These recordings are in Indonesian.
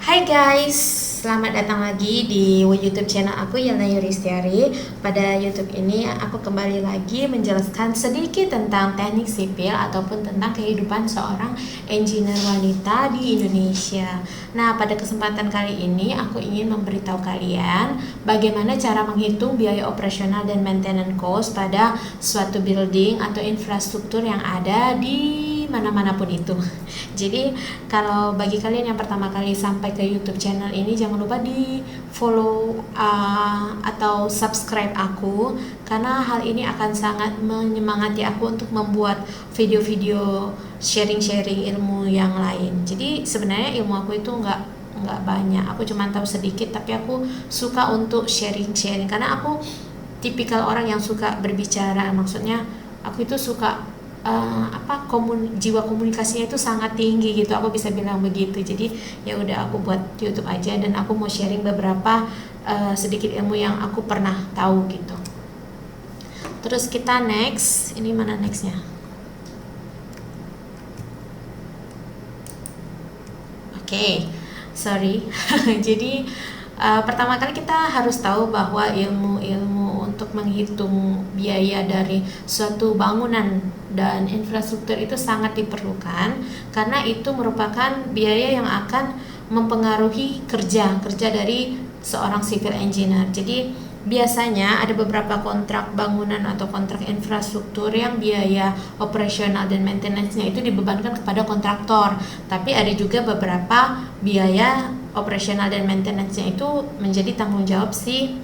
Hai guys, selamat datang lagi di YouTube channel aku Yana Yuristiari. Pada YouTube ini aku kembali lagi menjelaskan sedikit tentang teknik sipil ataupun tentang kehidupan seorang engineer wanita di Indonesia. Nah, pada kesempatan kali ini aku ingin memberitahu kalian bagaimana cara menghitung biaya operasional dan maintenance cost pada suatu building atau infrastruktur yang ada di mana-mana pun itu. Jadi kalau bagi kalian yang pertama kali sampai ke YouTube channel ini, jangan lupa di follow atau subscribe aku, karena hal ini akan sangat menyemangati aku untuk membuat video-video sharing-sharing ilmu yang lain. Jadi sebenarnya ilmu aku itu nggak banyak, aku cuma tahu sedikit, tapi aku suka untuk sharing-sharing karena aku tipikal orang yang suka berbicara. Maksudnya aku itu suka jiwa komunikasinya itu sangat tinggi gitu, aku bisa bilang begitu. Jadi ya udah, aku buat YouTube aja dan aku mau sharing beberapa sedikit ilmu yang aku pernah tahu gitu. Terus kita next, ini mana nextnya? Oke, sorry. Jadi pertama kali kita harus tahu bahwa ilmu untuk menghitung biaya dari suatu bangunan dan infrastruktur itu sangat diperlukan, karena itu merupakan biaya yang akan mempengaruhi kerja dari seorang civil engineer. Jadi biasanya ada beberapa kontrak bangunan atau kontrak infrastruktur yang biaya operasional dan maintenance-nya itu dibebankan kepada kontraktor, tapi ada juga beberapa biaya operasional dan maintenance-nya itu menjadi tanggung jawab si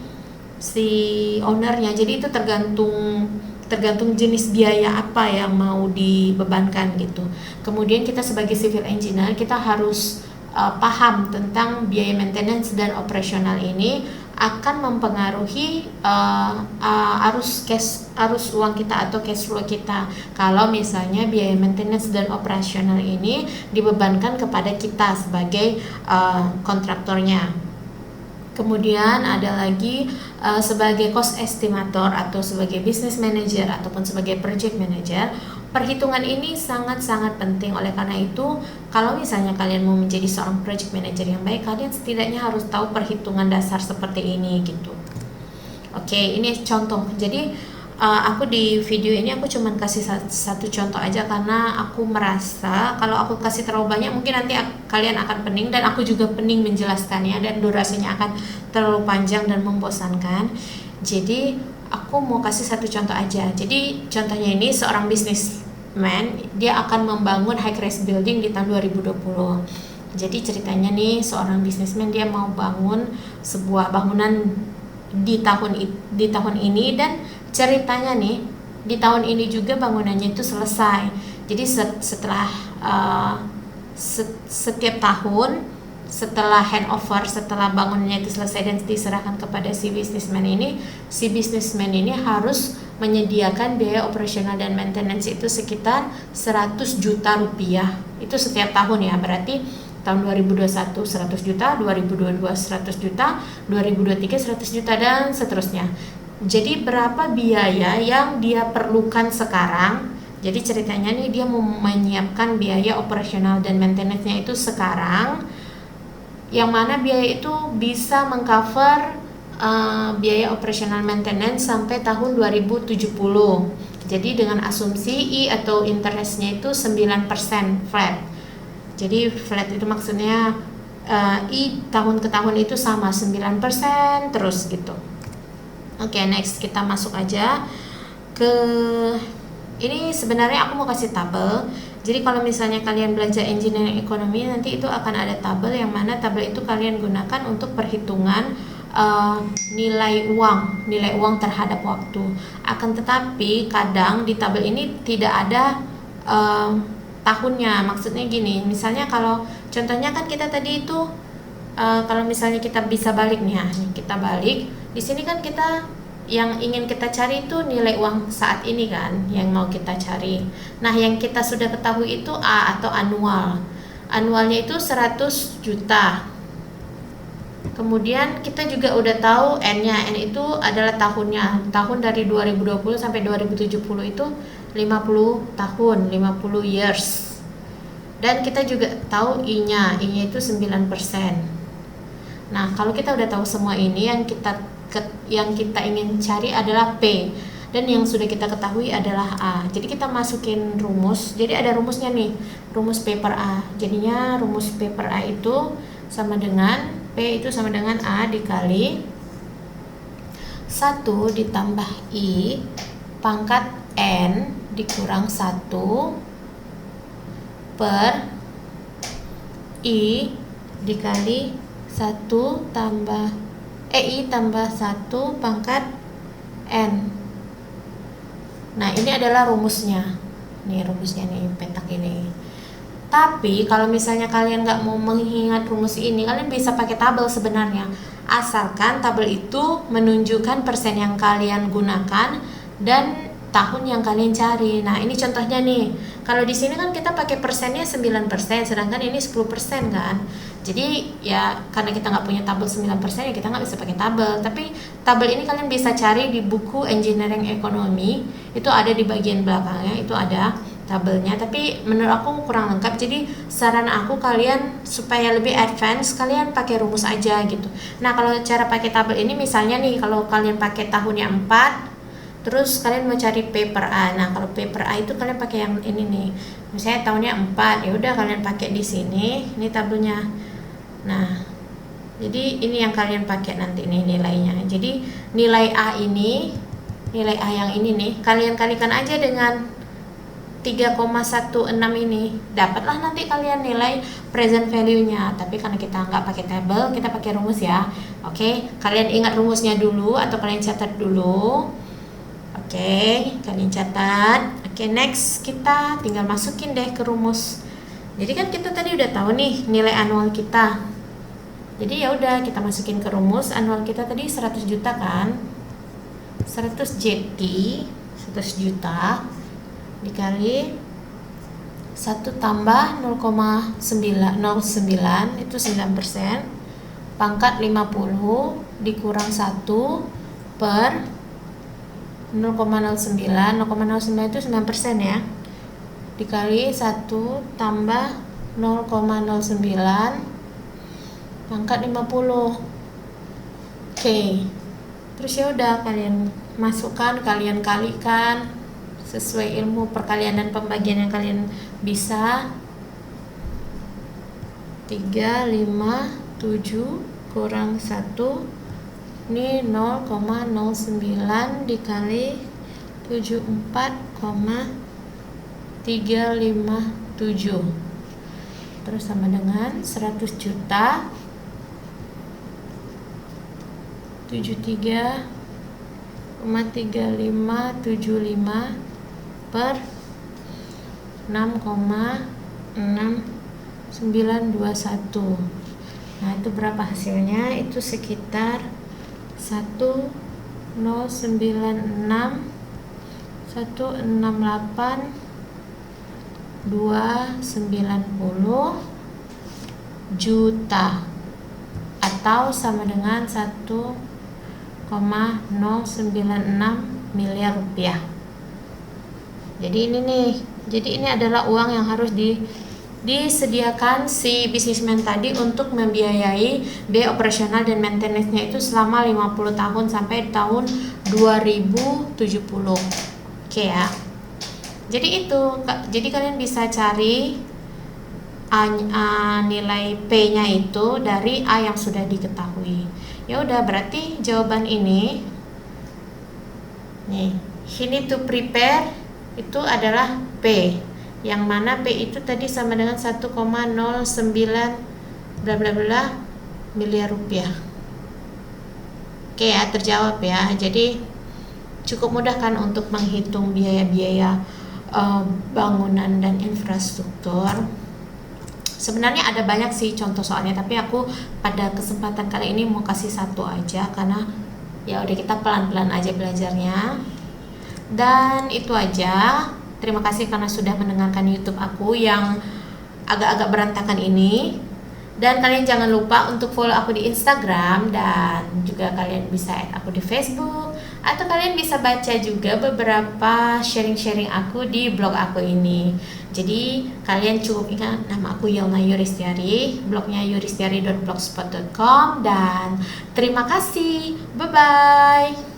ownernya. Jadi itu tergantung jenis biaya apa yang mau dibebankan gitu. Kemudian kita sebagai civil engineer, kita harus paham tentang biaya maintenance dan operasional ini akan mempengaruhi arus uang kita atau cash flow kita. Kalau misalnya biaya maintenance dan operasional ini dibebankan kepada kita sebagai kontraktornya. Kemudian ada lagi sebagai cost estimator atau sebagai business manager ataupun sebagai project manager, perhitungan ini sangat-sangat penting. Oleh karena itu, kalau misalnya kalian mau menjadi seorang project manager yang baik, kalian setidaknya harus tahu perhitungan dasar seperti ini gitu. Oke, ini contoh. Jadi aku di video ini aku cuman kasih satu contoh aja, karena aku merasa kalau aku kasih terlalu banyak mungkin nanti kalian akan pening, dan aku juga pening menjelaskannya dan durasinya akan terlalu panjang dan membosankan. Jadi aku mau kasih satu contoh aja. Jadi contohnya ini seorang businessman, dia akan membangun high rise building di tahun 2020. Jadi ceritanya nih, seorang businessman dia mau bangun sebuah bangunan di tahun ini, dan ceritanya nih di tahun ini juga bangunannya itu selesai. Jadi setelah setiap tahun setelah handover, setelah bangunannya itu selesai dan diserahkan kepada si businessman ini harus menyediakan biaya operasional dan maintenance itu sekitar 100 juta rupiah. Itu setiap tahun ya, berarti tahun 2021 100 juta, 2022 100 juta, 2023 100 juta dan seterusnya. Jadi berapa biaya yang dia perlukan sekarang? Jadi ceritanya nih, dia mau menyiapkan biaya operasional dan maintenance-nya itu sekarang, yang mana biaya itu bisa mengcover biaya operasional maintenance sampai tahun 2070. Jadi dengan asumsi I atau interest-nya itu 9% flat. Jadi flat itu maksudnya I tahun ke tahun itu sama 9% terus gitu. Oke, next kita masuk aja ke ini. Sebenarnya aku mau kasih tabel. Jadi kalau misalnya kalian belajar engineering ekonomi, nanti itu akan ada tabel, yang mana tabel itu kalian gunakan untuk perhitungan nilai uang terhadap waktu. Akan tetapi kadang di tabel ini tidak ada tahunnya. Maksudnya gini, misalnya kalau contohnya kan kita tadi itu kalau misalnya kita bisa balik nih ya, kita balik di sini kan, kita yang ingin kita cari itu nilai uang saat ini kan yang mau kita cari. Nah, yang kita sudah ketahui itu A atau annual. Annualnya itu 100 juta. Kemudian kita juga udah tahu N-nya. N itu adalah tahunnya. Tahun dari 2020 sampai 2070 itu 50 tahun, 50 years. Dan kita juga tahu I-nya itu 9%. Nah, kalau kita udah tahu semua ini, yang kita ingin cari adalah P, dan yang sudah kita ketahui adalah A. Jadi kita masukin rumus. Jadi ada rumusnya nih, rumus P per A. Jadinya rumus P per A itu sama dengan P itu sama dengan A dikali 1 ditambah I pangkat N dikurang 1 per I dikali 1 tambah I tambah 1 pangkat N. Nah, ini adalah rumusnya. Nih rumusnya nih, petak ini. Tapi kalau misalnya kalian nggak mau mengingat rumus ini, kalian bisa pakai tabel sebenarnya. Asalkan tabel itu menunjukkan persen yang kalian gunakan dan tahun yang kalian cari. Nah, ini contohnya nih. Kalau di sini kan kita pakai persennya 9%, sedangkan ini 10% kan. Jadi ya karena kita nggak punya tabel 9% ya kita nggak bisa pakai tabel. Tapi tabel ini kalian bisa cari di buku Engineering Economy. Itu ada di bagian belakangnya, itu ada tabelnya. Tapi menurut aku kurang lengkap. Jadi saran aku kalian supaya lebih advance, kalian pakai rumus aja gitu. Nah, kalau cara pakai tabel ini misalnya nih, kalau kalian pakai tahunnya 4, terus kalian mau cari P per A. Nah, kalau P per A itu kalian pakai yang ini nih. Misalnya tahunnya 4, ya udah kalian pakai di sini. Ini tabelnya. Nah, jadi ini yang kalian pakai nanti nih nilainya. Jadi nilai A ini, nilai A yang ini nih, kalian kalikan aja dengan 3,16 ini. Dapatlah nanti kalian nilai present value-nya. Tapi karena kita nggak pakai tabel, kita pakai rumus ya. Oke, kalian ingat rumusnya dulu atau kalian catat dulu. Oke, kalian catat. Oke, next kita tinggal masukin deh ke rumus. Jadi kan kita tadi udah tahu nih nilai anual kita. Jadi ya udah kita masukin ke rumus. Anual kita tadi 100 juta kan? 100 JT, 100 juta dikali 1 tambah 0,909 itu 9%, pangkat 50 dikurang 1 per 0,09. 0,09 itu 9% ya, dikali 1 tambah 0,09 pangkat 50. Oke, terus ya udah kalian masukkan, kalian kalikan sesuai ilmu perkalian dan pembagian yang kalian bisa. 357 kurang 1 ini 0,09 dikali 74,357 terus sama dengan 100 juta 73,3575 per 6,6921. Nah, itu berapa hasilnya? Itu sekitar 1096 168 290 juta atau sama dengan 1,096 miliar rupiah. Jadi ini nih, jadi ini adalah uang yang harus disediakan si bisnismen tadi untuk membiayai biaya operasional dan maintenance-nya itu selama 50 tahun sampai tahun 2070. Oke ya. Jadi itu, jadi kalian bisa cari nilai P-nya itu dari A yang sudah diketahui. Ya udah, berarti jawaban ini nih, he need to prepare itu adalah P, yang mana P itu tadi sama dengan 1,09 bla bla bla miliar rupiah. Oke ya, terjawab ya. Jadi cukup mudah kan untuk menghitung biaya-biaya bangunan dan infrastruktur. Sebenarnya ada banyak sih contoh soalnya, tapi aku pada kesempatan kali ini mau kasih satu aja karena ya udah kita pelan-pelan aja belajarnya. Dan itu aja. Terima kasih karena sudah mendengarkan YouTube aku yang agak-agak berantakan ini. Dan kalian jangan lupa untuk follow aku di Instagram, dan juga kalian bisa add aku di Facebook Atau kalian bisa baca juga beberapa sharing-sharing aku di blog aku ini. Jadi kalian cukup ingat nama aku Yelna Yuristiari, blognya yuristiari.blogspot.com, dan terima kasih. Bye bye.